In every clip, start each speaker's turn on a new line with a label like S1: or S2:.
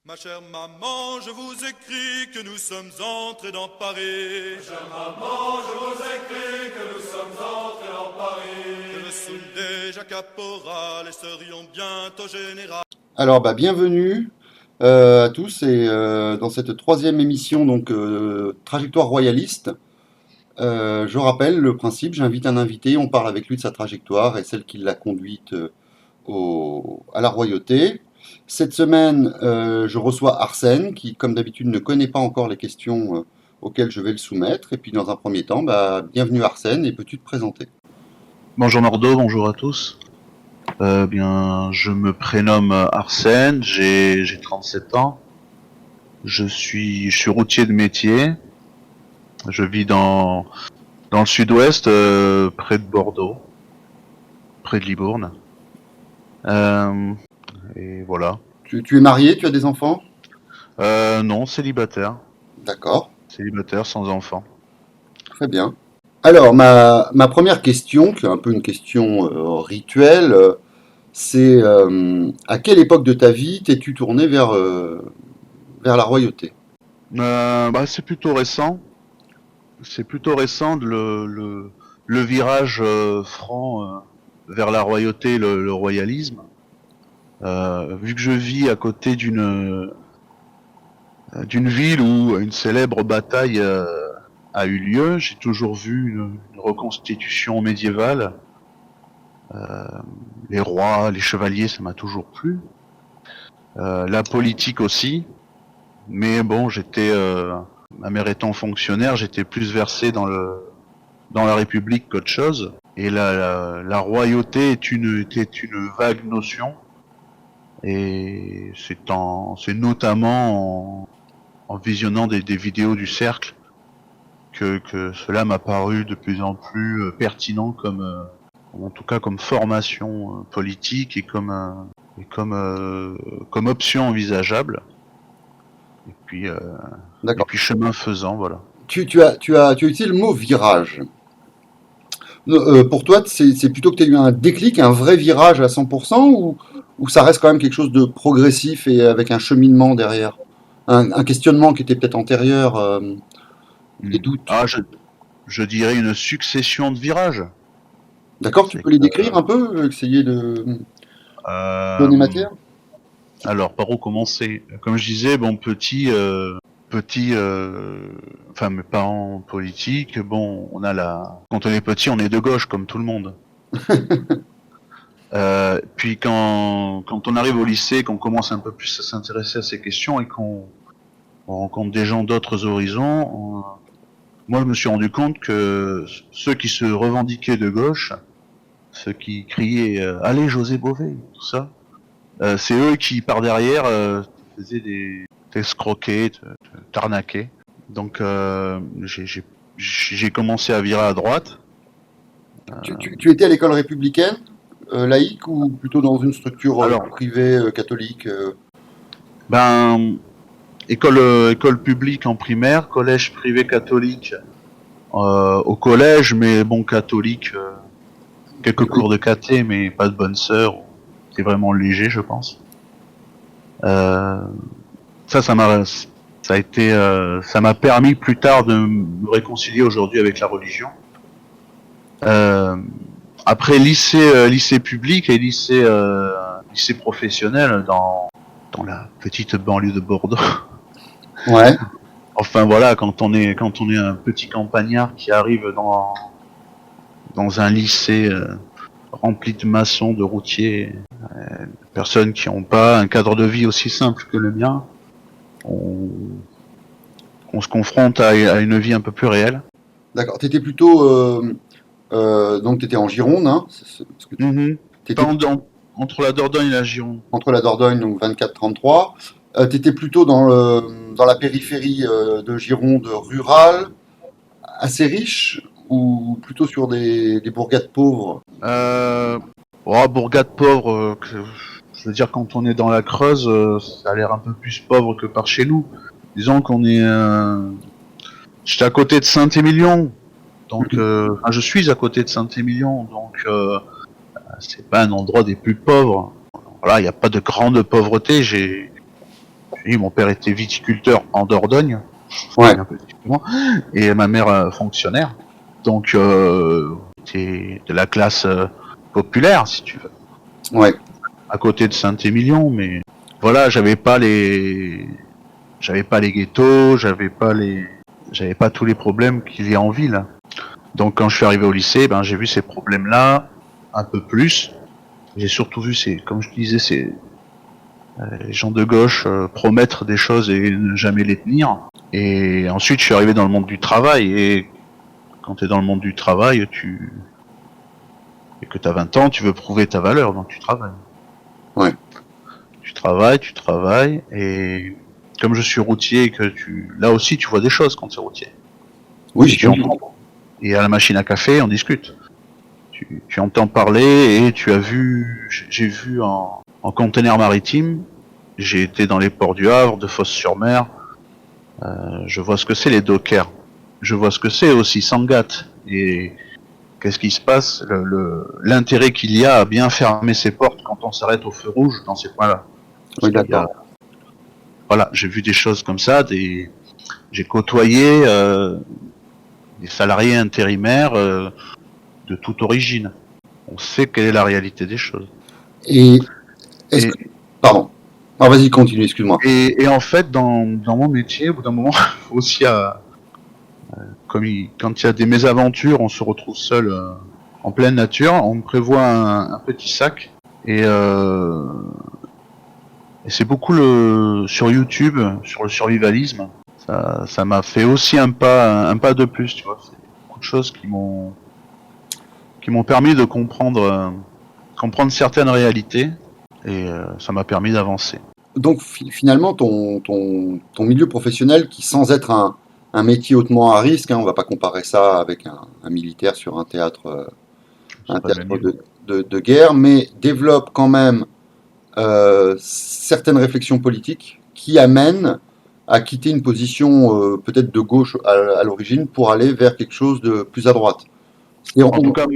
S1: Ma chère maman, je vous écris que nous sommes entrés dans Paris. Ma chère maman, je vous écris que nous sommes entrés dans Paris. Que nous sommes déjà caporal et serions bientôt général.
S2: Alors, bienvenue à tous et dans cette troisième émission, donc Trajectoire royaliste. Je rappelle le principe, j'invite un invité, on parle avec lui de sa trajectoire et celle qui l'a conduite à la royauté. Cette semaine, je reçois Arsène, qui, comme d'habitude, ne connaît pas encore les questions auxquelles je vais le soumettre. Et puis, dans un premier temps, bienvenue Arsène, et peux-tu te présenter?
S3: Bonjour Nordo, bonjour à tous. Je me prénomme Arsène, j'ai 37 ans. Je suis routier de métier. Je vis dans le sud-ouest, près de Bordeaux, près de Libourne. Et voilà.
S2: Tu es marié, tu as des enfants?
S3: Non, célibataire.
S2: D'accord.
S3: Célibataire sans enfant.
S2: Très bien. Alors, ma première question, qui est un peu une question rituelle, c'est à quelle époque de ta vie t'es-tu tourné vers la royauté?
S3: C'est plutôt récent. C'est plutôt récent le virage franc vers la royauté, le royalisme. Vu que je vis à côté d'une ville où une célèbre bataille a eu lieu, j'ai toujours vu une reconstitution médiévale. Les rois, les chevaliers, ça m'a toujours plu. La politique aussi. Mais bon, ma mère étant fonctionnaire, j'étais plus versé dans la République qu'autre chose. Et la royauté était une vague notion. Et c'est notamment en visionnant des vidéos du cercle que cela m'a paru de plus en plus pertinent en tout cas comme formation politique et comme option envisageable. Et puis chemin faisant, voilà.
S2: Tu as utilisé le mot virage. Pour toi, c'est plutôt que tu as eu un déclic, un vrai virage à 100%, ou ça reste quand même quelque chose de progressif et avec un cheminement derrière? Un questionnement qui était peut-être antérieur, des doutes.
S3: Je dirais une succession de virages.
S2: D'accord, tu peux les décrire un peu, essayer de donner matière?
S3: Alors, par où commencer? Comme je disais, enfin mes parents politiques, bon, quand on est petit, on est de gauche comme tout le monde. Puis quand on arrive au lycée, qu'on commence un peu plus à s'intéresser à ces questions et qu'on rencontre des gens d'autres horizons, moi je me suis rendu compte que ceux qui se revendiquaient de gauche, ceux qui criaient allez José Bové, tout ça, c'est eux qui par derrière faisaient t'escroquer, t'arnaquer. Donc j'ai commencé à virer à droite.
S2: Tu étais à l'école républicaine, laïque, ou plutôt dans une structure privée catholique?
S3: École publique en primaire, collège privé catholique au collège, mais bon catholique, quelques cours de caté, mais pas de bonne sœur. C'est vraiment léger, je pense. Ça m'a permis plus tard de me réconcilier aujourd'hui avec la religion. Après lycée public et lycée professionnel dans la petite banlieue de Bordeaux.
S2: Ouais.
S3: Enfin voilà, quand on est un petit campagnard qui arrive dans un lycée rempli de maçons, de routiers, personnes qui n'ont pas un cadre de vie aussi simple que le mien, on se confronte à une vie un peu plus réelle.
S2: D'accord. T'étais plutôt donc t'étais en Gironde, hein?
S3: Entre la Dordogne et la Gironde.
S2: Entre la Dordogne, donc 24-33. T'étais plutôt dans la périphérie de Gironde rurale, assez riche, ou plutôt sur des bourgades pauvres?
S3: Bourgade pauvre, je veux dire, quand on est dans la Creuse, ça a l'air un peu plus pauvre que par chez nous. Disons qu'on est... J'étais à côté de Saint-Émilion, donc je suis à côté de Saint-Émilion, donc c'est pas un endroit des plus pauvres. Voilà, il n'y a pas de grande pauvreté. J'ai Et mon père était viticulteur en Dordogne,
S2: Ouais.
S3: un peu différemment, et ma mère fonctionnaire. Donc, c'était de la classe populaire, si tu veux,
S2: Ouais.
S3: à côté de Saint-Émilion, mais voilà, j'avais pas les ghettos, j'avais pas tous les problèmes qu'il y a en ville. Donc, quand je suis arrivé au lycée, ben, j'ai vu ces problèmes-là un peu plus. J'ai surtout vu comme je disais, les gens de gauche promettre des choses et ne jamais les tenir. Et ensuite, je suis arrivé dans le monde du travail. Et quand tu es dans le monde du travail, et que tu as 20 ans, tu veux prouver ta valeur, donc tu travailles.
S2: Ouais.
S3: Tu travailles. Et comme je suis routier, et que là aussi, tu vois des choses quand tu es routier.
S2: Oui,
S3: Et tu entends. Et à la machine à café, on discute. Tu entends parler et j'ai vu en conteneur maritime, j'ai été dans les ports du Havre, de Fos-sur-Mer, je vois ce que c'est les dockers, je vois ce que c'est aussi Sangatte, et qu'est-ce qui se passe, l'intérêt qu'il y a à bien fermer ses portes quand on s'arrête au feu rouge dans ces points-là.
S2: Oui, d'accord.
S3: Voilà, j'ai vu des choses comme ça, j'ai côtoyé des salariés intérimaires de toute origine. On sait quelle est la réalité des choses.
S2: Et pardon. Ah, vas-y, continue, excuse-moi.
S3: Et en fait, dans mon métier, au bout d'un moment, aussi quand il y a des mésaventures, on se retrouve seul en pleine nature. On me prévoit un petit sac et c'est beaucoup sur YouTube, sur le survivalisme. Ça m'a fait aussi un pas de plus, tu vois. C'est beaucoup de choses qui m'ont permis de comprendre certaines réalités et ça m'a permis d'avancer.
S2: Donc finalement, ton milieu professionnel, qui sans être un métier hautement à risque, on ne va pas comparer ça avec un militaire sur un théâtre de guerre, mais développe quand même certaines réflexions politiques qui amènent à quitter une position peut-être de gauche à l'origine pour aller vers quelque chose de plus à droite. Et
S3: En tout cas,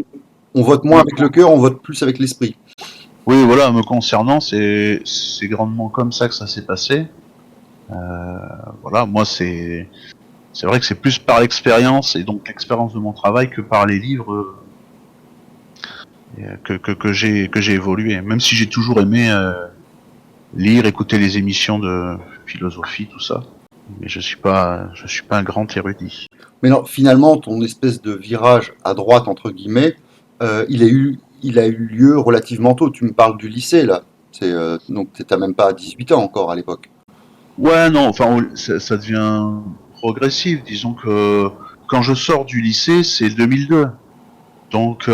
S2: on vote moins avec le cœur, on vote plus avec l'esprit.
S3: Oui, voilà, me concernant, c'est grandement comme ça que ça s'est passé. Voilà, moi c'est vrai que c'est plus par l'expérience et donc l'expérience de mon travail que par les livres que j'ai évolué. Même si j'ai toujours aimé lire, écouter les émissions de philosophie, tout ça, mais je suis pas un grand érudit.
S2: Mais non, finalement, ton espèce de virage à droite entre guillemets, il a eu lieu relativement tôt. Tu me parles du lycée, là. Donc, tu n'as même pas 18 ans encore à l'époque.
S3: Ouais, non, enfin, ça devient progressif. Disons que quand je sors du lycée, c'est 2002. Donc,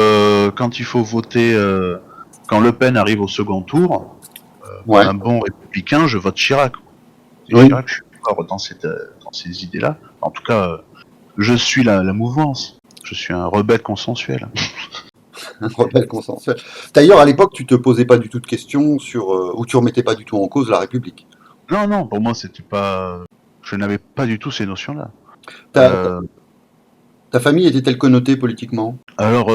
S3: quand il faut voter, quand Le Pen arrive au second tour,
S2: Ouais.
S3: un bon républicain, je vote Chirac. Et
S2: Oui.
S3: Chirac, je suis encore dans ces idées-là. En tout cas, je suis la mouvance. Je suis un rebelle consensuel.
S2: Un rebelle consensuel. D'ailleurs, à l'époque, tu te posais pas du tout de questions sur, ou tu remettais pas du tout en cause la République.
S3: Non, pour moi, c'était pas. Je n'avais pas du tout ces notions-là.
S2: Ta famille était-elle connotée politiquement?
S3: Alors,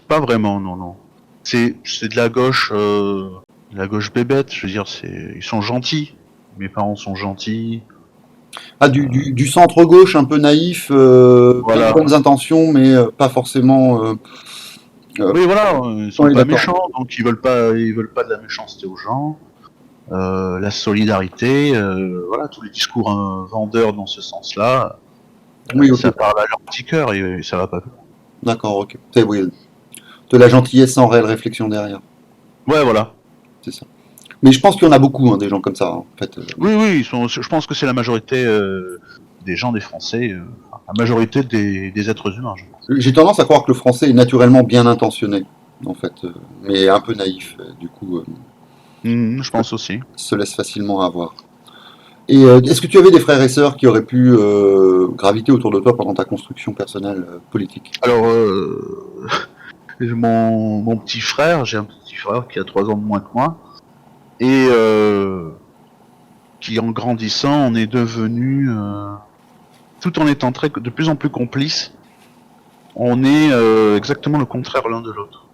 S3: pas vraiment, non. C'est de la gauche bébête. Je veux dire, ils sont gentils. Mes parents sont gentils.
S2: Ah, du centre-gauche, un peu naïf, plein de bonnes intentions, mais pas forcément.
S3: Oui, voilà, ils sont pas méchants, donc ils veulent pas de la méchanceté aux gens. La solidarité, voilà, tous les discours vendeurs dans ce sens-là,
S2: Oui, ok.
S3: ça parle à leur petit cœur et ça va pas plus.
S2: D'accord, ok. Oui, de la gentillesse sans réelle réflexion derrière.
S3: Ouais, voilà.
S2: C'est ça. Mais je pense qu'il y en a beaucoup, des gens comme ça, en fait.
S3: Oui, je pense que c'est la majorité des gens, des Français, la majorité des êtres humains, je pense.
S2: J'ai tendance à croire que le français est naturellement bien intentionné, en fait, mais un peu naïf, du coup.
S3: Je pense aussi.
S2: Se laisse facilement avoir. Et est-ce que tu avais des frères et sœurs qui auraient pu graviter autour de toi pendant ta construction personnelle politique?
S3: Alors, mon petit frère, j'ai un petit frère qui a 3 ans de moins que moi, et qui en grandissant, on est devenu, tout en étant de plus en plus complices, on est exactement le contraire l'un de l'autre.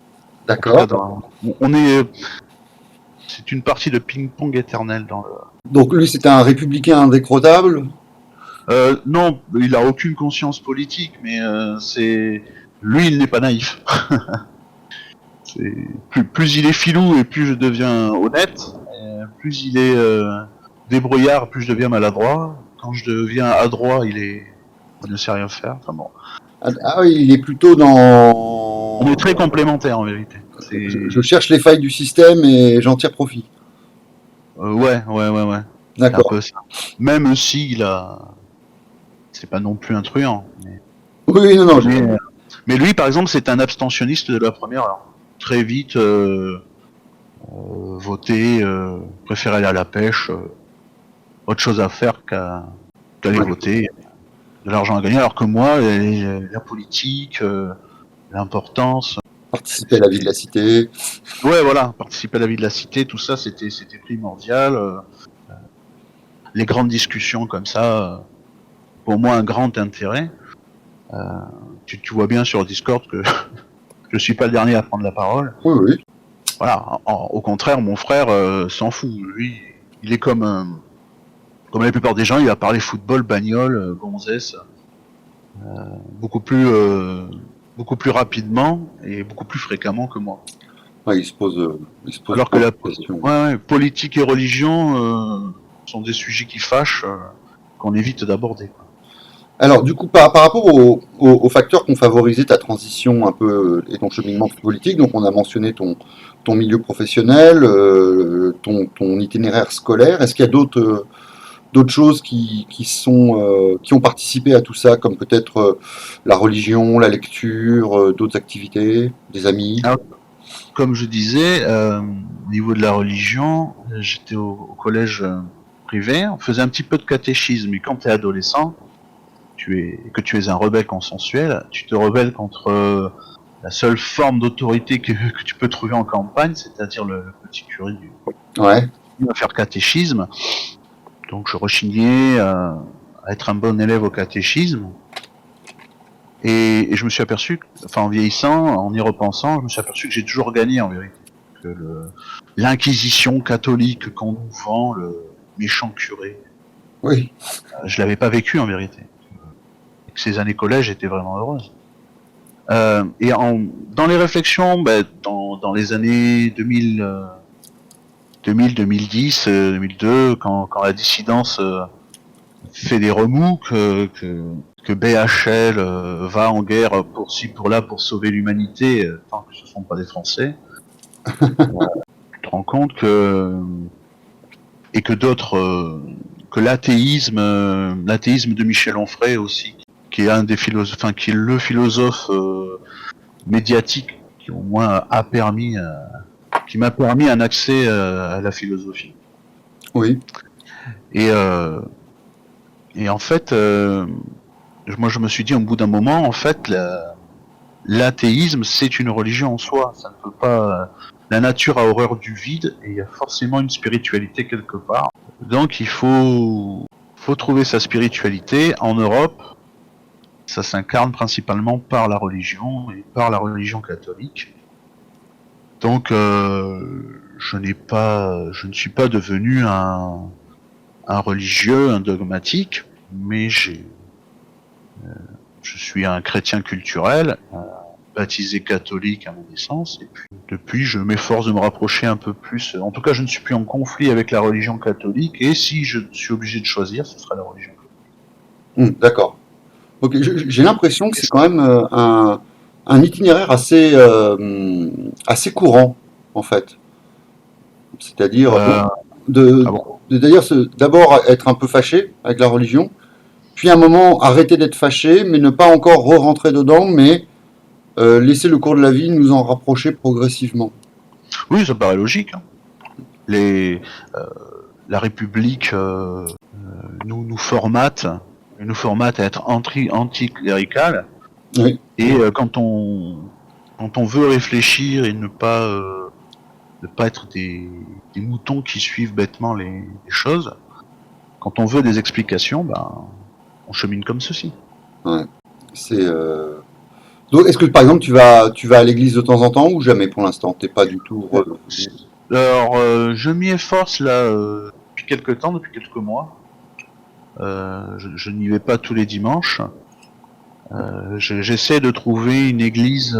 S2: D'accord.
S3: On est c'est une partie de ping-pong éternel dans le.
S2: Donc lui, c'était un républicain indécrottable.
S3: Non, il a aucune conscience politique, mais lui, il n'est pas naïf. Plus il est filou et plus je deviens honnête, plus il est débrouillard, plus je deviens maladroit. Quand je deviens adroit, il ne sait rien faire. Enfin bon.
S2: Ah oui, il est plutôt dans...
S3: On est très complémentaires en vérité.
S2: Je cherche les failles du système et j'en tire profit.
S3: Ouais.
S2: D'accord.
S3: C'est un peu ça. Même si c'est pas non plus un truand.
S2: Oui, non,
S3: Mais lui, par exemple, c'est un abstentionniste de la première heure. Très vite, voter, préférer aller à la pêche, autre chose à faire qu'aller voter, de l'argent à gagner. Alors que moi, la politique, l'importance.
S2: Participer à la vie de la cité.
S3: Ouais, voilà, participer à la vie de la cité, tout ça, c'était primordial. Les grandes discussions comme ça, pour moi, un grand intérêt. Tu vois bien sur le Discord que je suis pas le dernier à prendre la parole.
S2: Oui.
S3: Voilà, au contraire, mon frère s'en fout. Lui, il est comme la plupart des gens, il va parler football, bagnole, gonzesse, beaucoup plus rapidement et beaucoup plus fréquemment que moi.
S2: Ouais, il se pose
S3: Alors que la question. Ouais, politique et religion sont des sujets qui fâchent, qu'on évite d'aborder.
S2: Alors, du coup, par rapport aux facteurs qui ont favorisé ta transition un peu et ton cheminement politique, donc on a mentionné ton milieu professionnel, ton itinéraire scolaire. Est-ce qu'il y a d'autres choses qui ont participé à tout ça, comme peut-être la religion, la lecture, d'autres activités, des amis?
S3: Alors, comme je disais, au niveau de la religion, j'étais au collège privé, on faisait un petit peu de catéchisme, mais quand tu es adolescent, que tu es un rebelle consensuel, tu te rebelles contre la seule forme d'autorité que tu peux trouver en campagne, c'est-à-dire le petit curé qui va faire catéchisme. Donc je rechignais à être un bon élève au catéchisme. Et je me suis aperçu, en vieillissant, en y repensant, je me suis aperçu que j'ai toujours gagné en vérité. Que l'inquisition catholique qu'on nous vend, le méchant curé, je l'avais pas vécu en vérité. Et que ces années collège étaient vraiment heureuses. Et dans les réflexions, dans les années 2000, 2010, 2002, quand la dissidence fait des remous, que BHL va en guerre pour ci, pour là, pour sauver l'humanité, tant que ce ne sont pas des Français, tu te rends compte que d'autres, que l'athéisme de Michel Onfray aussi, qui est un des philosophes, qui est le philosophe médiatique qui au moins qui m'a permis un accès à la philosophie.
S2: Oui.
S3: Et en fait, moi je me suis dit au bout d'un moment, en fait, l'athéisme c'est une religion en soi. Ça ne peut pas. La nature a horreur du vide et il y a forcément une spiritualité quelque part. Donc il faut trouver sa spiritualité en Europe. Ça s'incarne principalement par la religion et par la religion catholique. Donc je ne suis pas devenu un religieux, un dogmatique, mais je suis un chrétien culturel, baptisé catholique à ma naissance, et puis depuis je m'efforce de me rapprocher un peu plus. En tout cas, je ne suis plus en conflit avec la religion catholique, et si je suis obligé de choisir, ce sera la religion catholique.
S2: D'accord. Ok, j'ai l'impression que c'est quand même un itinéraire assez courant, en fait. C'est-à-dire d'abord être un peu fâché avec la religion, puis à un moment arrêter d'être fâché, mais ne pas encore re-rentrer dedans, mais laisser le cours de la vie nous en rapprocher progressivement.
S3: Oui, ça paraît logique. La République nous formate à être anticlérical.
S2: Oui.
S3: Et quand on veut réfléchir et ne pas être des moutons qui suivent bêtement les choses, quand on veut des explications, on chemine comme ceci.
S2: Ouais. Donc, est-ce que par exemple tu vas à l'église de temps en temps ou jamais pour l'instant? T'es pas du tout.
S3: Alors, je m'y efforce là depuis quelques temps, depuis quelques mois. Je n'y vais pas tous les dimanches. J'essaie de trouver une église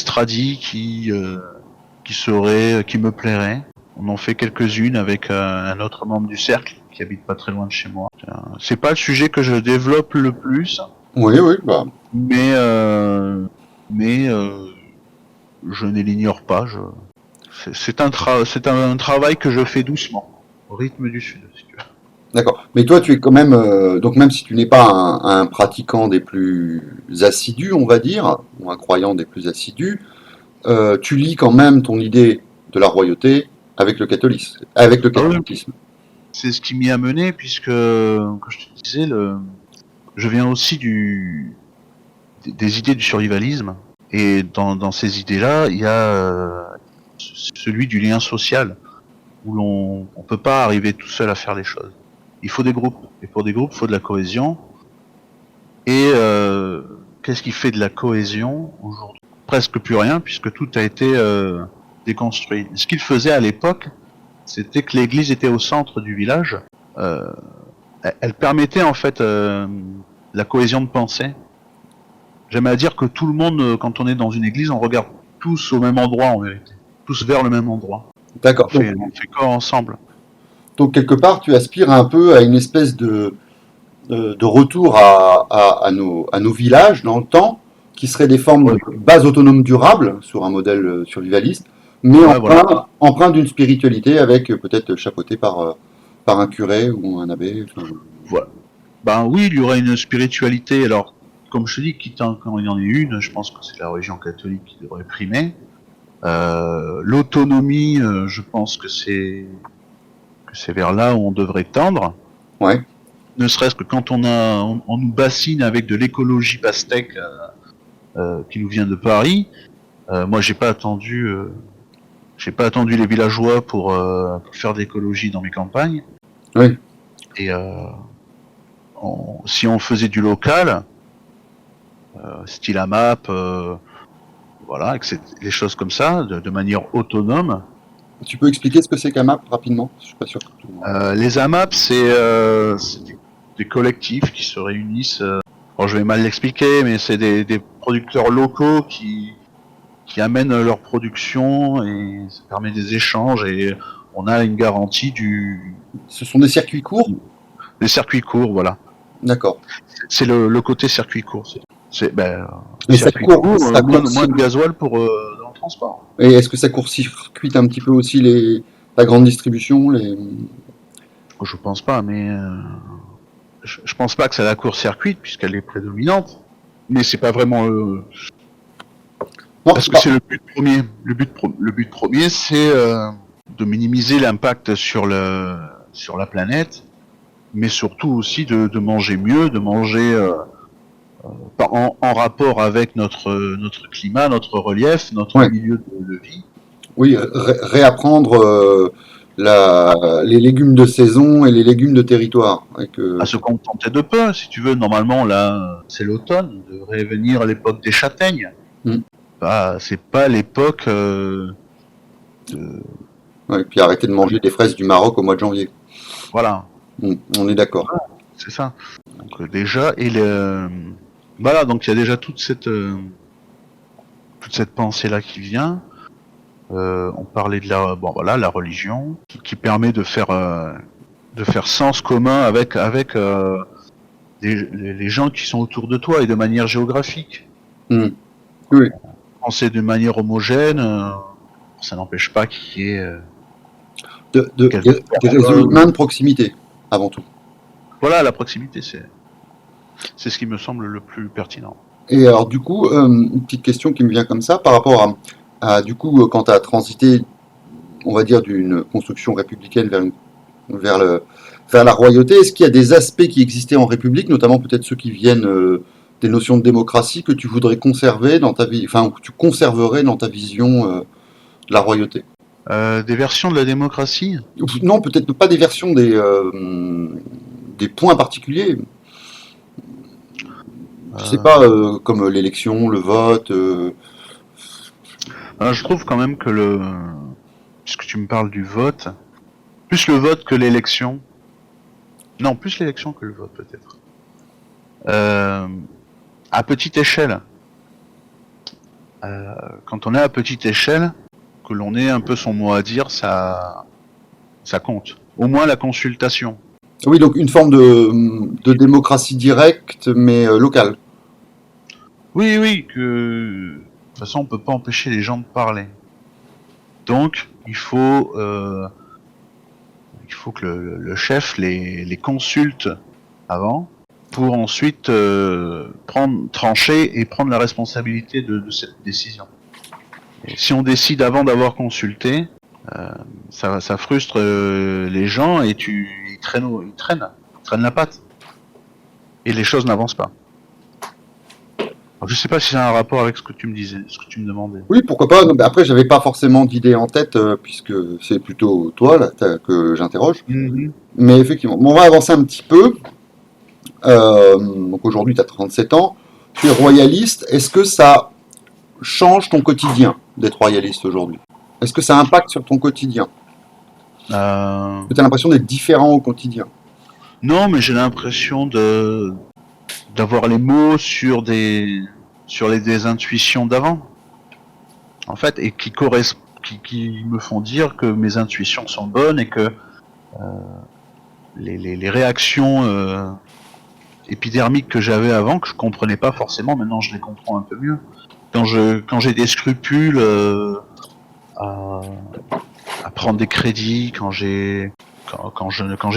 S3: tradie qui me plairait. On en fait quelques-unes avec un autre membre du cercle qui habite pas très loin de chez moi. C'est pas le sujet que je développe le plus,
S2: Oui, oui, bah,
S3: mais je ne l'ignore pas. C'est un travail que je fais doucement, au rythme du sud, si tu veux.
S2: d'accord. Mais toi, tu es quand même, donc même si tu n'es pas un pratiquant des plus assidus, on va dire, ou un croyant des plus assidus, tu lis quand même ton idée de la royauté avec le catholicisme, avec le
S3: Ah oui,
S2: catholicisme.
S3: c'est ce qui m'y a mené, puisque, comme je te disais, je viens aussi des idées du survivalisme. Et dans ces idées-là, il y a celui du lien social, où on peut pas arriver tout seul à faire les choses. Il faut des groupes. Et pour des groupes, il faut de la cohésion. Et qu'est-ce qui fait de la cohésion aujourd'hui? Presque plus rien, puisque tout a été déconstruit. Ce qu'il faisait à l'époque, c'était que l'église était au centre du village. Euh, Elle permettait en fait la cohésion de pensée. J'aime à dire que tout le monde, quand on est dans une église, on regarde tous au même endroit en vérité. Tous vers le même endroit.
S2: D'accord.
S3: On fait corps ensemble.
S2: Donc, quelque part, tu aspires un peu à une espèce de retour à nos villages dans le temps, qui seraient des formes de
S3: Ouais.
S2: base autonome durable sur un modèle survivaliste, mais
S3: Ouais, voilà.
S2: empreint d'une spiritualité avec peut-être chapeauté par un curé ou un abbé. Enfin,
S3: Voilà. Ben oui, il y aurait une spiritualité. Alors, comme je te dis, quitte quand il y en a une, je pense que c'est la religion catholique qui devrait primer. L'autonomie, je pense que c'est vers là où on devrait tendre.
S2: ouais.
S3: Ne serait-ce que quand on nous bassine avec de l'écologie pastèque qui nous vient de Paris. Moi, j'ai pas attendu les villageois pour faire de l'écologie dans mes campagnes.
S2: Oui.
S3: Et si on faisait du local, style AMAP, voilà, les choses comme ça, de manière autonome.
S2: Tu peux expliquer ce que c'est qu'AMAP rapidement? Je suis pas sûr que tout.
S3: Les AMAP, c'est des collectifs qui se réunissent. Bon, je vais mal l'expliquer, mais c'est des producteurs locaux qui amènent leur production et ça permet des échanges et on a une garantie
S2: Ce sont des circuits courts?
S3: des circuits courts, voilà.
S2: D'accord.
S3: C'est le côté circuit court. C'est
S2: Mais ça
S3: circuit
S2: court,
S3: court,
S2: ça
S3: moins
S2: court-
S3: de gasoil pour dans le transport.
S2: Et est-ce que ça court-circuite un petit peu aussi la grande distribution,
S3: Je pense pas, mais je pense pas que ça la court-circuite puisqu'elle est prédominante. Mais c'est pas vraiment
S2: Non,
S3: parce que c'est le but premier. Le but premier, c'est de minimiser l'impact sur la planète, mais surtout aussi de manger mieux, de manger en rapport avec notre climat, notre relief, notre
S2: Ouais.
S3: milieu de vie.
S2: oui, réapprendre les légumes de saison et les légumes de territoire.
S3: À se contenter de peu, si tu veux. Normalement, là, c'est l'automne, on devrait venir à l'époque des châtaignes. C'est pas l'époque
S2: ouais, puis arrêter de manger des fraises du Maroc au mois de janvier.
S3: voilà,
S2: On est d'accord.
S3: c'est ça. Donc déjà, voilà, donc il y a déjà toute cette pensée-là qui vient. On parlait de la religion, qui permet de faire sens commun avec les gens qui sont autour de toi et de manière géographique.
S2: Oui.
S3: Penser de manière homogène, ça n'empêche pas qu'il y ait
S2: Des réseaux humains de proximité, avant tout.
S3: voilà, la proximité, c'est ce qui me semble le plus pertinent.
S2: Et alors, du coup, une petite question qui me vient comme ça, par rapport à du coup, quand tu as transité, on va dire, d'une construction républicaine vers la royauté, est-ce qu'il y a des aspects qui existaient en République, notamment peut-être ceux qui viennent des notions de démocratie, que tu voudrais conserver dans ta vie, enfin, que tu conserverais dans ta vision de la royauté?
S3: Des versions de la démocratie?
S2: Non, peut-être pas des versions, des points particuliers. Je sais pas, comme l'élection, le vote.
S3: Je trouve quand même que puisque tu me parles du vote, plus le vote que l'élection. Non, plus l'élection que le vote peut-être. À petite échelle. Quand on est à petite échelle, que l'on ait un peu son mot à dire, ça compte. Au moins la consultation.
S2: Oui, donc une forme de démocratie directe, mais locale.
S3: Oui, que de toute façon on peut pas empêcher les gens de parler. Donc il faut que le chef les consulte avant pour ensuite trancher et prendre la responsabilité de cette décision. Et si on décide avant d'avoir consulté, ça frustre les gens et ils traînent la patte. Et les choses n'avancent pas. Alors, je sais pas si c'est un rapport avec ce que tu me disais, ce que tu me demandais.
S2: Oui, pourquoi pas. Non, mais après, j'avais pas forcément d'idée en tête, puisque c'est plutôt toi là, que j'interroge. Mais effectivement, bon, on va avancer un petit peu. Donc aujourd'hui, tu as 37 ans. Tu es royaliste. Est-ce que ça change ton quotidien d'être royaliste aujourd'hui? Est-ce que ça impacte sur ton quotidien? Tu as l'impression d'être différent au quotidien?
S3: Non, mais j'ai l'impression d'avoir les mots sur des intuitions d'avant, en fait, et qui me font dire que mes intuitions sont bonnes et que les réactions épidermiques que j'avais avant, que je comprenais pas forcément, maintenant je les comprends un peu mieux. Quand j'ai des scrupules à prendre des crédits, quand j'ai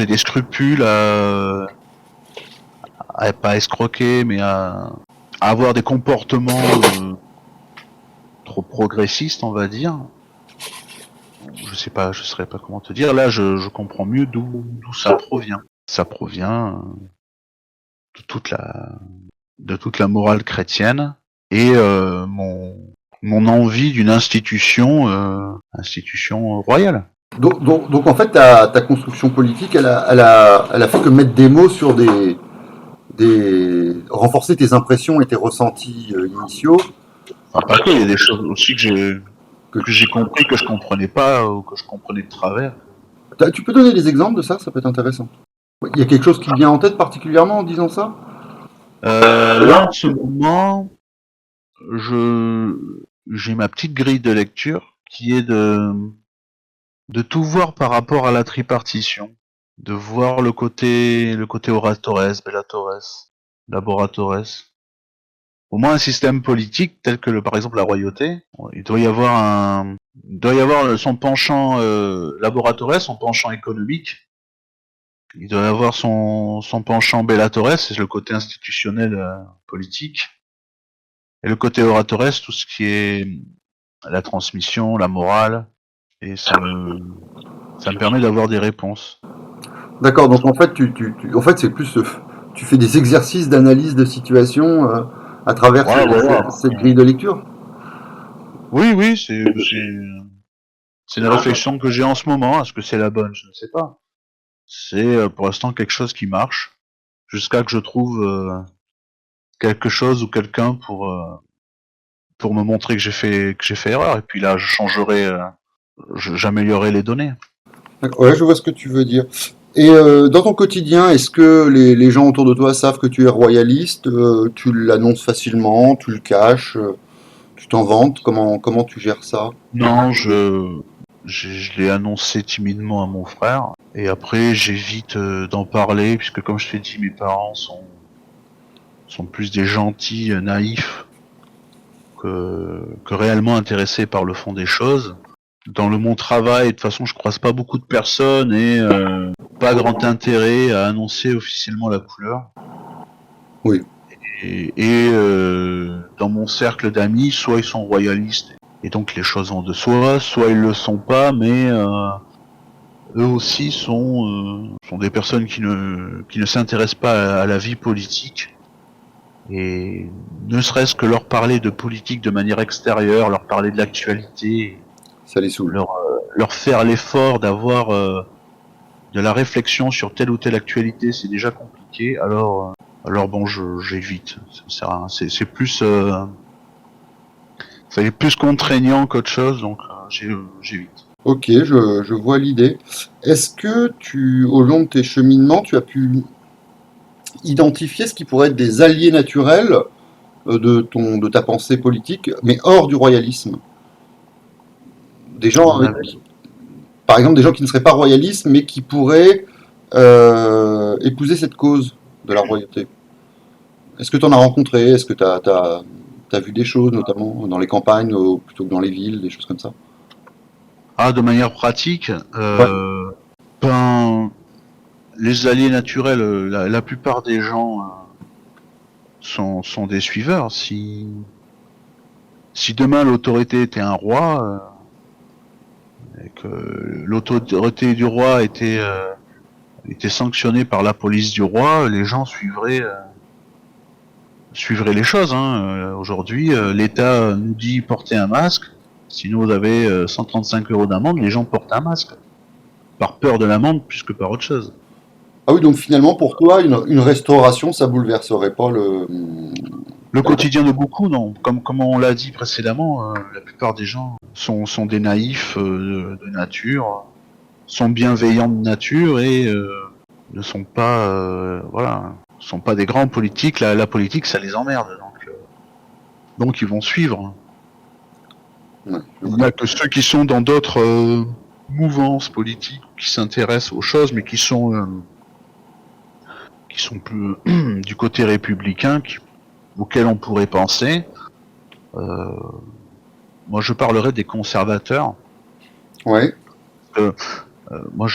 S3: des scrupules à pas escroquer, mais à avoir des comportements trop progressistes, on va dire. Je saurais pas comment te dire. Là, je comprends mieux d'où ça provient. Ça provient de toute la morale chrétienne et mon envie d'une institution royale.
S2: Donc en fait, ta construction politique, elle a fait que mettre des mots sur renforcer tes impressions et tes ressentis initiaux.
S3: Enfin, pas que, il y a des choses aussi que j'ai compris que je comprenais pas ou que je comprenais de travers.
S2: Tu peux donner des exemples de ça? Ça peut être intéressant. Il y a quelque chose qui vient en tête particulièrement en disant ça?
S3: Là, en ce moment, j'ai ma petite grille de lecture qui est de tout voir par rapport à la tripartition, de voir le côté oratores, bellatores, laboratores. Au moins un système politique tel que par exemple la royauté, il doit y avoir son penchant laboratores, son penchant économique. Il doit y avoir son penchant bellatores, c'est le côté institutionnel politique. Et le côté oratores, tout ce qui est la transmission, la morale, et ça me permet d'avoir des réponses.
S2: D'accord, donc en fait, en fait, c'est plus, tu fais des exercices d'analyse de situation à travers cette grille de lecture?
S3: Oui, c'est une réflexion que j'ai en ce moment. Est-ce que c'est la bonne? Je ne sais pas. C'est pour l'instant quelque chose qui marche, jusqu'à que je trouve quelque chose ou quelqu'un pour me montrer que j'ai fait erreur. Et puis là, j'améliorerai les données.
S2: Ouais, je vois ce que tu veux dire. Et dans ton quotidien, est-ce que les gens autour de toi savent que tu es royaliste? Tu l'annonces facilement, tu le caches, tu t'en vantes? Comment tu gères ça?
S3: Non, je l'ai annoncé timidement à mon frère. Et après, j'évite d'en parler, puisque comme je t'ai dit, mes parents sont plus des gentils naïfs que réellement intéressés par le fond des choses. Dans mon travail, de toute façon, je croise pas beaucoup de personnes et pas grand intérêt à annoncer officiellement la couleur.
S2: Oui.
S3: Et dans mon cercle d'amis, soit ils sont royalistes et donc les choses vont de soi, soit ils le sont pas, mais eux aussi sont des personnes qui ne s'intéressent pas à la vie politique. Et ne serait-ce que leur parler de politique de manière extérieure, leur parler de l'actualité,
S2: ça les saoule.
S3: Leur faire l'effort d'avoir de la réflexion sur telle ou telle actualité, c'est déjà compliqué. Alors bon, j'évite. C'est plus C'est plus contraignant qu'autre chose, donc j'évite.
S2: Ok, je vois l'idée. Est-ce que au long de tes cheminements, tu as pu identifier ce qui pourrait être des alliés naturels de ta pensée politique, mais hors du royalisme? Des
S3: À
S2: gens,
S3: mon avis.
S2: par exemple, des gens qui ne seraient pas royalistes, mais qui pourraient épouser cette cause de la royauté. Est-ce que tu en as rencontré? Est-ce que tu as vu des choses, notamment dans les campagnes, plutôt que dans les villes, des choses comme ça?
S3: Ah, de manière pratique,
S2: Ouais,
S3: ben, les alliés naturels, la plupart des gens sont des suiveurs. Si demain l'autorité était un roi, et que l'autorité du roi était sanctionnée par la police du roi, les gens suivraient les choses. Hein. Aujourd'hui, l'État nous dit portez un masque. Sinon, vous avez 135 € d'amende. Les gens portent un masque par peur de l'amende plus que par autre chose.
S2: ah oui, donc finalement, pour toi, une restauration, ça bouleverserait pas le.
S3: Le quotidien de beaucoup, non. Comme on l'a dit précédemment, la plupart des gens sont des naïfs de nature, sont bienveillants de nature et ne sont pas, sont pas des grands politiques. La politique, ça les emmerde, donc ils vont suivre.
S2: Ouais,
S3: Il n'y a que ceux qui sont dans d'autres mouvances politiques, qui s'intéressent aux choses, mais qui sont plus du côté républicain, auquel on pourrait penser. Moi, je parlerais des conservateurs.
S2: ouais,
S3: Moi,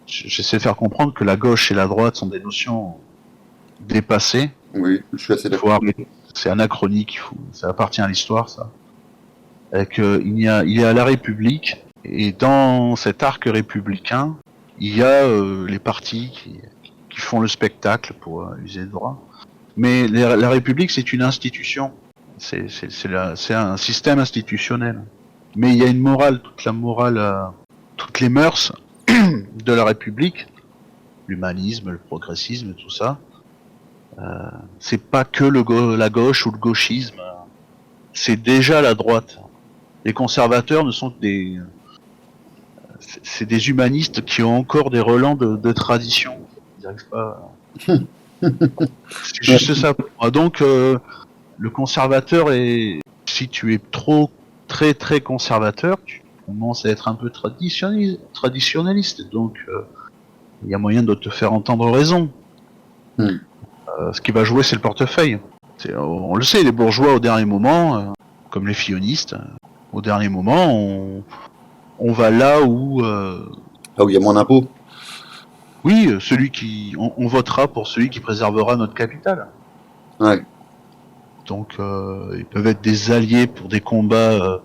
S3: j'essaie de faire comprendre que la gauche et la droite sont des notions dépassées.
S2: oui, je suis assez
S3: Il faut
S2: d'accord.
S3: arrêter. C'est anachronique. Ça appartient à l'histoire, ça. Et il y a la République, et dans cet arc républicain, il y a les partis qui font le spectacle, pour user le droit. Mais la République, c'est une institution. C'est un système institutionnel. Mais il y a une morale, toute la morale, toutes les mœurs de la République, l'humanisme, le progressisme, tout ça. C'est pas que la gauche ou le gauchisme. C'est déjà la droite. Les conservateurs ne sont que c'est des humanistes qui ont encore des relents de tradition. Ils n'arrivent pas. C'est juste ça. Donc, le conservateur est, si tu es très très conservateur, tu commences à être un peu traditionnaliste. Donc, il y a moyen de te faire entendre raison.
S2: Hmm.
S3: Ce qui va jouer, c'est le portefeuille. On le sait, les bourgeois, au dernier moment, comme les fillonistes, au dernier moment, on va là où...
S2: Ah oui, il y a moins d'impôts.
S3: oui, on votera pour celui qui préservera notre capital.
S2: Ouais.
S3: Donc, ils peuvent être des alliés pour des combats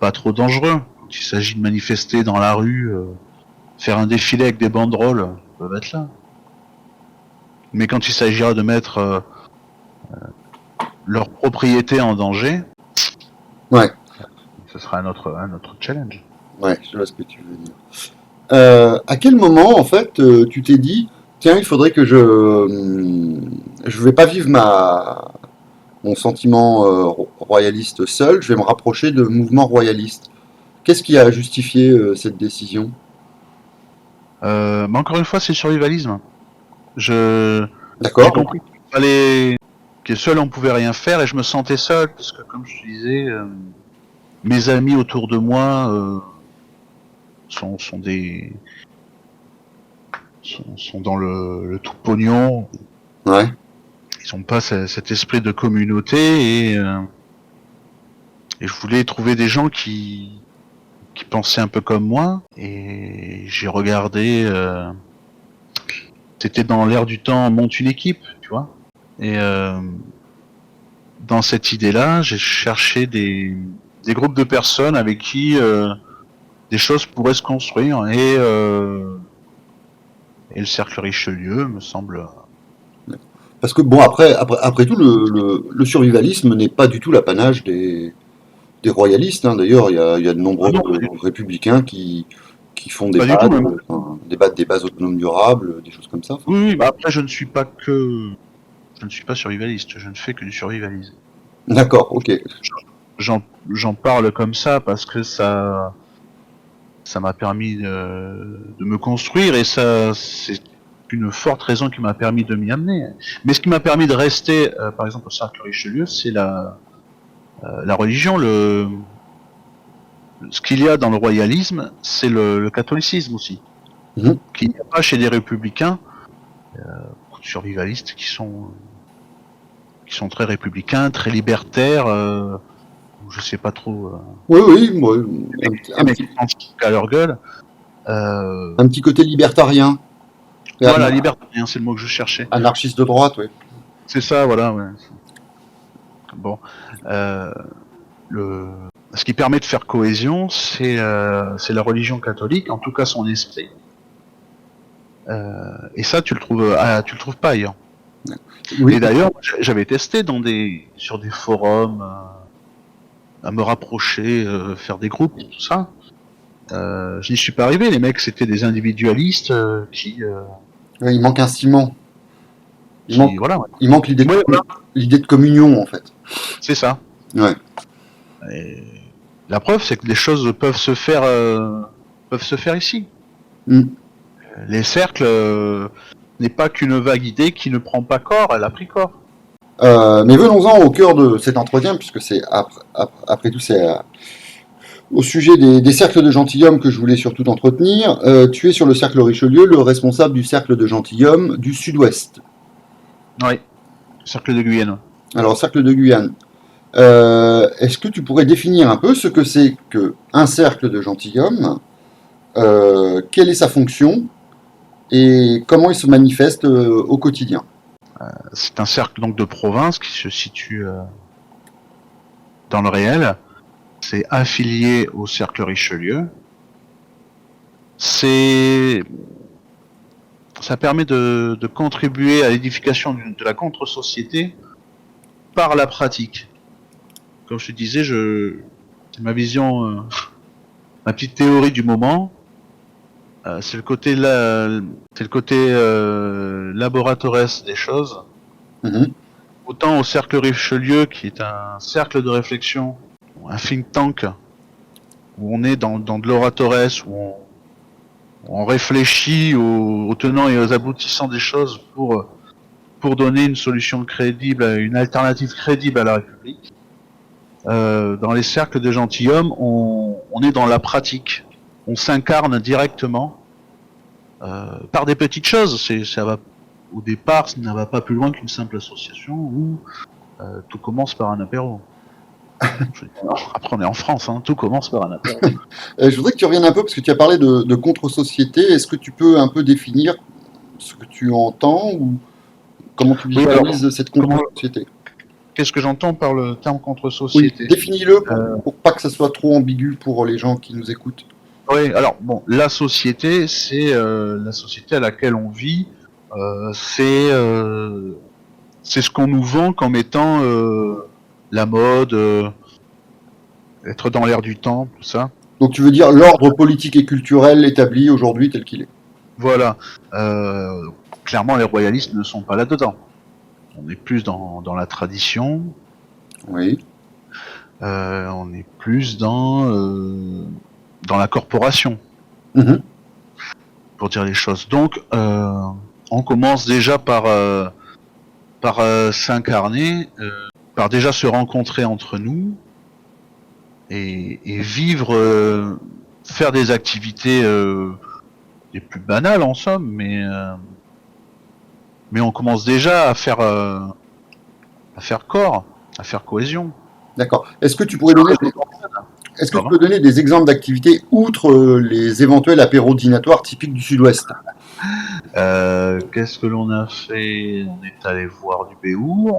S3: pas trop dangereux. Quand il s'agit de manifester dans la rue, faire un défilé avec des banderoles, ils peuvent être là. Mais quand il s'agira de mettre leur propriété en danger,
S2: Ouais,
S3: ce sera un autre challenge.
S2: ouais, je vois ce que tu veux dire. À quel moment, en fait, tu t'es dit, tiens, il faudrait que je vais pas vivre mon sentiment royaliste seul, je vais me rapprocher de mouvements royalistes. Qu'est-ce qui a justifié cette décision?
S3: Mais encore une fois, c'est le survivalisme. J'ai
S2: D'accord?
S3: compris qu'il fallait que seul on pouvait rien faire et je me sentais seul parce que comme je te disais, mes amis autour de moi sont dans le tout pognon.
S2: Ouais,
S3: Ils n'ont pas cet esprit de communauté et je voulais trouver des gens qui pensaient un peu comme moi et j'ai regardé. C'était dans l'air du temps, monte une équipe, tu vois. Et dans cette idée-là, j'ai cherché des groupes de personnes avec qui des choses pourraient se construire et le cercle Richelieu me semble.
S2: parce que bon, après tout, le survivalisme n'est pas du tout l'apanage des royalistes, hein. D'ailleurs, il y a de
S3: Ah
S2: nombreux
S3: non,
S2: républicains qui font des
S3: pas du tout
S2: BAD,
S3: même.
S2: enfin, des bases autonomes durables, des choses comme ça. Enfin,
S3: Oui, bah après je ne suis pas survivaliste, je ne fais que du survivalisme.
S2: D'accord, ok.
S3: J'en parle comme ça parce que ça m'a permis de me construire et ça, c'est une forte raison qui m'a permis de m'y amener. Mais ce qui m'a permis de rester, par exemple, au cercle Richelieu, c'est la religion. Ce qu'il y a dans le royalisme, c'est le catholicisme aussi.
S2: Mhm.
S3: Qu'il n'y a pas chez les républicains, survivalistes qui sont très républicains, très libertaires. Je sais pas trop.
S2: Oui, oui, moi,
S3: Mais qui pensent qu'à leur gueule.
S2: un petit côté libertarien. Et
S3: Voilà, libertarien, c'est le mot que je cherchais.
S2: anarchiste de droite, oui.
S3: C'est ça, voilà. Ouais. Bon, ce qui permet de faire cohésion, c'est la religion catholique, en tout cas son esprit. Et ça, tu le trouves pas ailleurs.
S2: Oui.
S3: Et d'ailleurs, j'avais testé sur des forums à me rapprocher, faire des groupes, tout ça. Je n'y suis pas arrivé. Les mecs, c'était des individualistes qui
S2: Oui, il manque un ciment.
S3: voilà. Ouais.
S2: Il manque l'idée
S3: Ouais, voilà.
S2: l'idée de communion, en fait.
S3: C'est ça.
S2: Ouais.
S3: Et la preuve, c'est que les choses peuvent se faire ici.
S2: Mm.
S3: Les cercles n'est pas qu'une vague idée qui ne prend pas corps, elle a pris corps.
S2: Mais venons-en au cœur de cet entretien, puisque c'est après tout, c'est au sujet des cercles de gentilshommes que je voulais surtout t'entretenir. Tu es sur le cercle Richelieu, le responsable du cercle de gentilshommes du Sud-Ouest.
S3: Oui, cercle de Guyane.
S2: Alors, cercle de Guyane. Est-ce que tu pourrais définir un peu ce que c'est qu'un cercle de gentilshommes, quelle est sa fonction et comment il se manifeste au quotidien?
S3: C'est un cercle donc de province qui se situe dans le réel. C'est affilié au cercle Richelieu. Ça permet de contribuer à l'édification de la contre-société par la pratique. Comme je te disais, c'est ma vision, ma petite théorie du moment. C'est le côté laboratoresque des choses.
S2: Mhm.
S3: Autant au cercle Richelieu, qui est un cercle de réflexion, un think tank, où on est dans de l'oratoresque, où on réfléchit aux tenants et aux aboutissants des choses pour donner une solution crédible, une alternative crédible à la République. Dans les cercles de gentilshommes, on est dans la pratique. On s'incarne directement par des petites choses. Au départ, ça ne va pas plus loin qu'une simple association où tout commence par un apéro. Après, on est en France, hein, tout commence par un apéro.
S2: Je voudrais que tu reviennes un peu, parce que tu as parlé de contre-société. Est-ce que tu peux un peu définir ce que tu entends ou comment tu visualises cette contre-société?
S3: Qu'est-ce que j'entends par le terme
S2: Oui,
S3: contre-société?
S2: définis-le pour pas que ça soit trop ambigu pour les gens qui nous écoutent.
S3: Oui, alors bon, la société, c'est la société à laquelle on vit. C'est ce qu'on nous vend comme étant la mode, être dans l'air du temps, tout ça.
S2: Donc tu veux dire l'ordre politique et culturel établi aujourd'hui tel qu'il est.
S3: Voilà. Clairement, les royalistes ne sont pas là-dedans. On est plus dans la tradition.
S2: Oui.
S3: On est plus dans la corporation, pour dire les choses. Donc, on commence déjà par s'incarner, par déjà se rencontrer entre nous et vivre, faire des activités les plus banales en somme, mais on commence déjà à faire corps, à faire cohésion.
S2: D'accord. Est-ce que tu pourrais donner des exemples d'activités outre les éventuels apéros dînatoires typiques du Sud-Ouest?
S3: Qu'est-ce que l'on a fait? On est allé voir du Béou,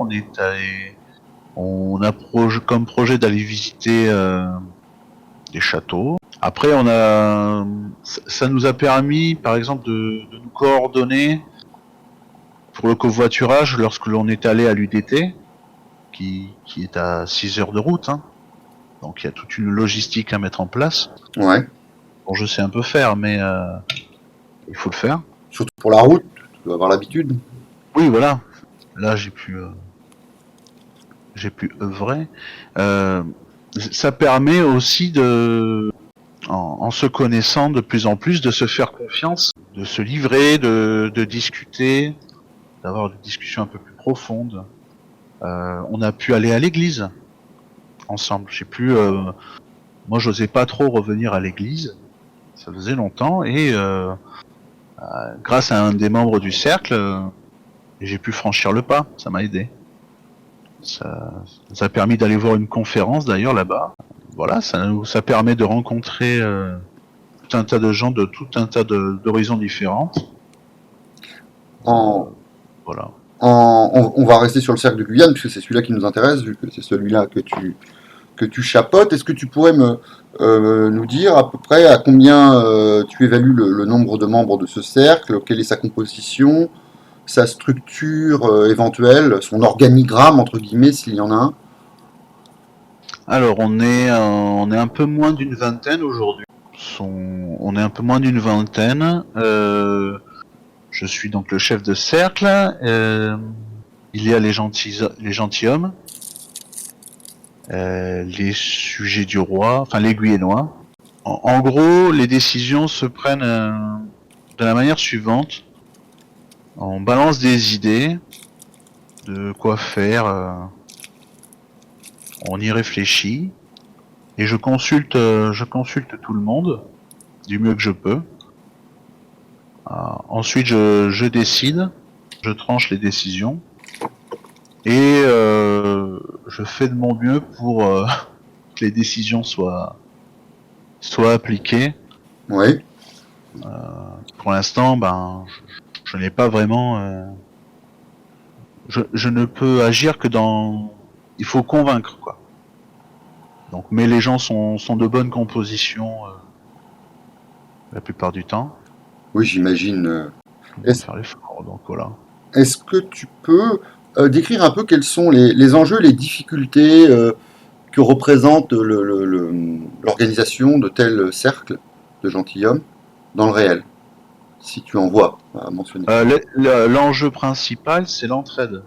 S3: on a comme projet d'aller visiter des châteaux. Après, ça nous a permis, par exemple, de nous coordonner pour le covoiturage lorsque l'on est allé à l'UDT, qui est à 6 heures de route. Hein. Donc il y a toute une logistique à mettre en place.
S2: Ouais.
S3: Bon, je sais un peu faire, mais il faut le faire.
S2: Surtout pour la route, tu dois avoir l'habitude.
S3: Oui, voilà. Là, j'ai pu j'ai pu œuvrer, ça permet aussi en se connaissant de plus en plus, de se faire confiance, de se livrer, de discuter, d'avoir des discussions un peu plus profondes. On a pu aller à l'église ensemble. Moi, j'osais pas trop revenir à l'église. Ça faisait longtemps et grâce à un des membres du cercle, j'ai pu franchir le pas. Ça m'a aidé. Ça a permis d'aller voir une conférence d'ailleurs là-bas. Voilà, ça permet de rencontrer tout un tas de gens de tout un tas d'horizons différents.
S2: En,
S3: Voilà.
S2: on va rester sur le cercle de Guyane, puisque c'est celui-là qui nous intéresse, vu que c'est celui-là que tu chapeautes. Est-ce que tu pourrais nous dire à peu près à combien tu évalues le nombre de membres de ce cercle, quelle est sa composition, sa structure éventuelle, son organigramme, entre guillemets, s'il y en a un?
S3: Alors, on est un peu moins d'une vingtaine aujourd'hui. On est un peu moins d'une vingtaine. Je suis donc le chef de cercle. Il y a les gentilshommes, les sujets du roi, enfin les Guyénois. En gros, les décisions se prennent de la manière suivante. On balance des idées de quoi faire. On y réfléchit et je consulte tout le monde du mieux que je peux. Ensuite, je décide, je tranche les décisions et je fais de mon mieux pour que les décisions soient appliquées.
S2: Oui.
S3: Pour l'instant, je n'ai pas vraiment. Je ne peux agir que dans. Il faut convaincre, quoi. Donc, mais les gens sont de bonne composition la plupart du temps.
S2: Oui, j'imagine.
S3: Faire l'effort, donc voilà.
S2: Est-ce que tu peux décrire un peu quels sont les enjeux, les difficultés que représente l'organisation de tels cercles de gentilshommes dans le réel, si tu en vois à mentionner?
S3: L'enjeu principal, c'est l'entraide.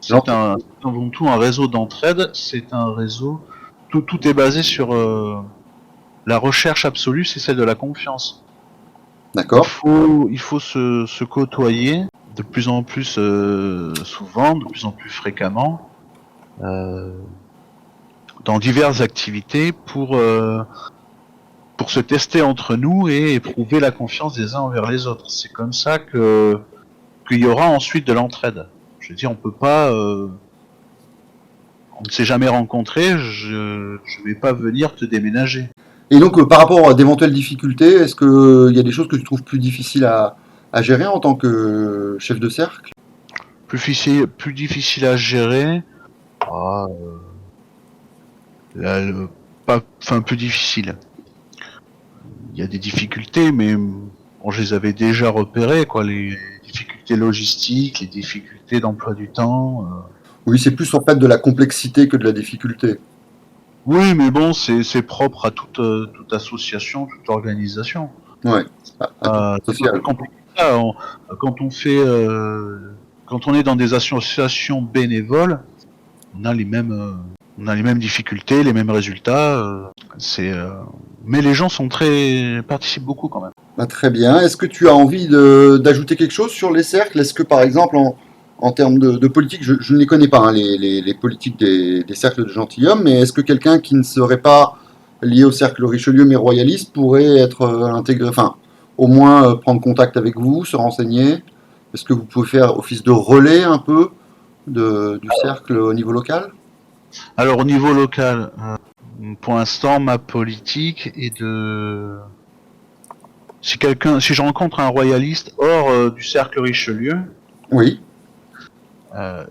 S3: C'est avant tout un réseau d'entraide. C'est un réseau. Tout est basé sur la recherche absolue, c'est celle de la confiance.
S2: D'accord.
S3: Il faut se côtoyer de plus en plus souvent, de plus en plus fréquemment, dans diverses activités pour se tester entre nous et éprouver la confiance des uns envers les autres. C'est comme ça qu'il y aura ensuite de l'entraide. Je veux dire, on peut pas... on ne s'est jamais rencontrés, je vais pas venir te déménager.
S2: Et donc, par rapport à d'éventuelles difficultés, est-ce qu'il y a des choses que tu trouves plus difficiles à gérer en tant que chef de cercle?
S3: Plus difficile à gérer. Plus difficile. Il y a des difficultés, mais bon, je les avais déjà repérées, quoi. Les difficultés logistiques, les difficultés d'emploi du temps.
S2: Oui, c'est plus en fait de la complexité que de la difficulté.
S3: Oui, mais bon, c'est propre à toute association, toute organisation.
S2: Ouais.
S3: C'est pas plus compliqué que ça. Quand on est dans des associations bénévoles, on a les mêmes difficultés, les mêmes résultats. Mais les gens participent beaucoup quand même.
S2: Très bien. Est-ce que tu as envie d'ajouter quelque chose sur les cercles? Est-ce que par exemple en termes de politique, je ne les connais pas, hein, les politiques des cercles de gentilshommes, mais est-ce que quelqu'un qui ne serait pas lié au cercle Richelieu mais royaliste pourrait être intégré, enfin au moins prendre contact avec vous, se renseigner? Est-ce que vous pouvez faire office de relais un peu du cercle au niveau local?
S3: Alors au niveau local, pour l'instant, ma politique est de... Si je rencontre un royaliste hors du cercle Richelieu,
S2: oui.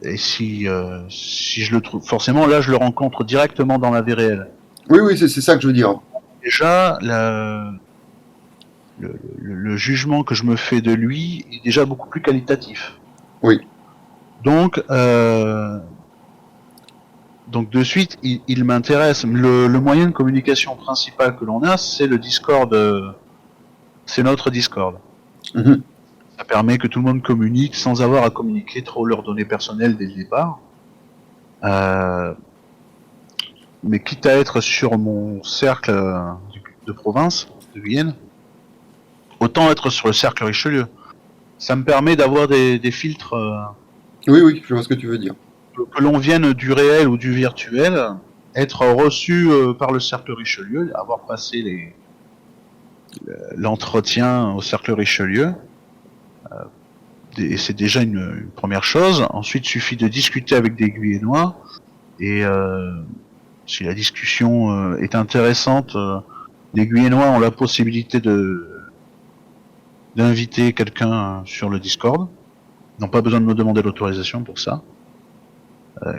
S3: Et si je le trouve, forcément là je le rencontre directement dans la vie réelle.
S2: Oui, c'est ça que je veux dire.
S3: Déjà, le jugement que je me fais de lui est déjà beaucoup plus qualitatif.
S2: Oui.
S3: Donc de suite, il m'intéresse. Le moyen de communication principal que l'on a, c'est le Discord. C'est notre Discord.
S2: Mm-hmm.
S3: Ça permet que tout le monde communique sans avoir à communiquer trop leurs données personnelles dès le départ. mais quitte à être sur mon cercle de province, de Guyenne, autant être sur le cercle Richelieu. Ça me permet d'avoir des filtres,
S2: Oui, je vois ce que tu veux dire.
S3: que l'on vienne du réel ou du virtuel, être reçu par le cercle Richelieu, avoir passé l'entretien au cercle Richelieu, et c'est déjà une première chose. Ensuite, il suffit de discuter avec des Guyénois, et si la discussion est intéressante, les Guyénois ont la possibilité d'inviter quelqu'un sur le Discord. Ils n'ont pas besoin de me demander l'autorisation pour ça.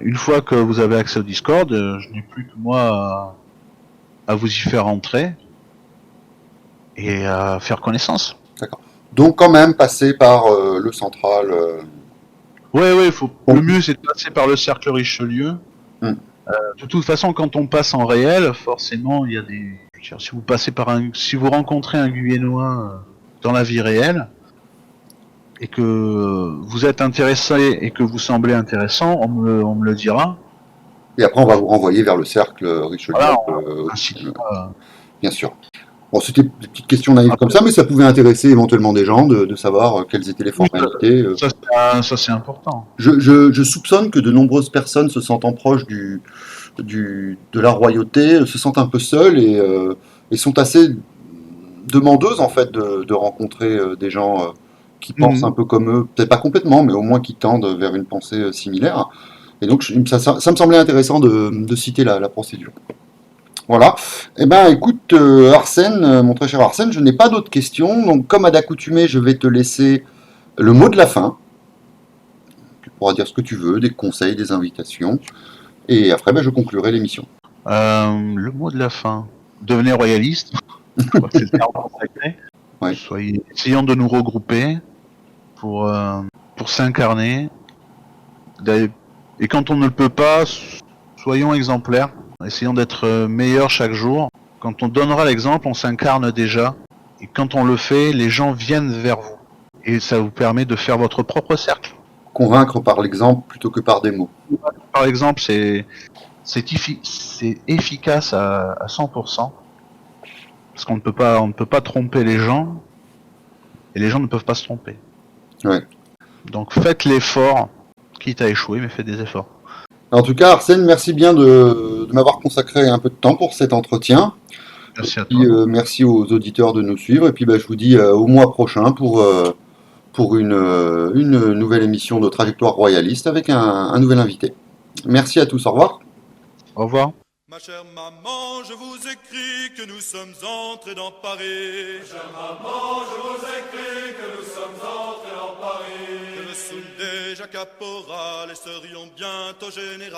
S3: Une fois que vous avez accès au Discord, je n'ai plus que moi à vous y faire entrer et à faire connaissance.
S2: D'accord. Donc quand même passer par le central.
S3: Ouais,
S2: Bon.
S3: Le mieux c'est de passer par le cercle Richelieu. De toute façon, quand on passe en réel, forcément, il y a des. Je veux dire, si vous rencontrez un Guyénois dans la vie réelle et que vous êtes intéressé et que vous semblez intéressant, on me le dira.
S2: Et après, on va vous renvoyer vers le cercle Richelieu.
S3: Voilà,
S2: bien sûr. Bon, c'était des petites questions naïves comme ça, mais ça pouvait intéresser éventuellement des gens de savoir quelles étaient les formalités.
S3: Ça c'est important.
S2: Je soupçonne que de nombreuses personnes se sentant proches de la royauté se sentent un peu seules et sont assez demandeuses en fait de rencontrer des gens qui pensent un peu comme eux, peut-être pas complètement, mais au moins qui tendent vers une pensée similaire. Et donc ça me semblait intéressant de citer la procédure. Voilà. Eh ben, écoute, Arsène, mon très cher Arsène, je n'ai pas d'autres questions. Donc, comme à d'accoutumée, je vais te laisser le mot de la fin. Tu pourras dire ce que tu veux, des conseils, des invitations. Et après, ben, je conclurai l'émission.
S3: Le mot de la fin. Devenez royaliste. Je crois que c'est le terme consacré.
S2: Ouais.
S3: Essayons de nous regrouper pour s'incarner. Et quand on ne le peut pas, soyons exemplaires. Essayons d'être meilleurs chaque jour. Quand on donnera l'exemple, on s'incarne déjà. Et quand on le fait, les gens viennent vers vous. Et ça vous permet de faire votre propre cercle.
S2: Convaincre par l'exemple plutôt que par des mots.
S3: Par exemple, c'est efficace à 100%. Parce qu'on ne peut pas tromper les gens. Et les gens ne peuvent pas se tromper.
S2: Ouais.
S3: Donc faites l'effort, quitte à échouer, mais faites des efforts.
S2: En tout cas, Arsène, merci bien de m'avoir consacré un peu de temps pour cet entretien.
S3: Merci à
S2: toi. Merci aux auditeurs de nous suivre. Et puis, je vous dis au mois prochain pour une nouvelle émission de Trajectoire Royaliste avec un nouvel invité. Merci à tous. Au revoir.
S3: Au revoir.
S1: Ma chère maman, je vous écris que nous sommes entrés dans Paris. Ma chère maman, je vous écris que nous sommes entrés dans Paris. Que le Souldet, Jacques Caporal et serions bientôt général.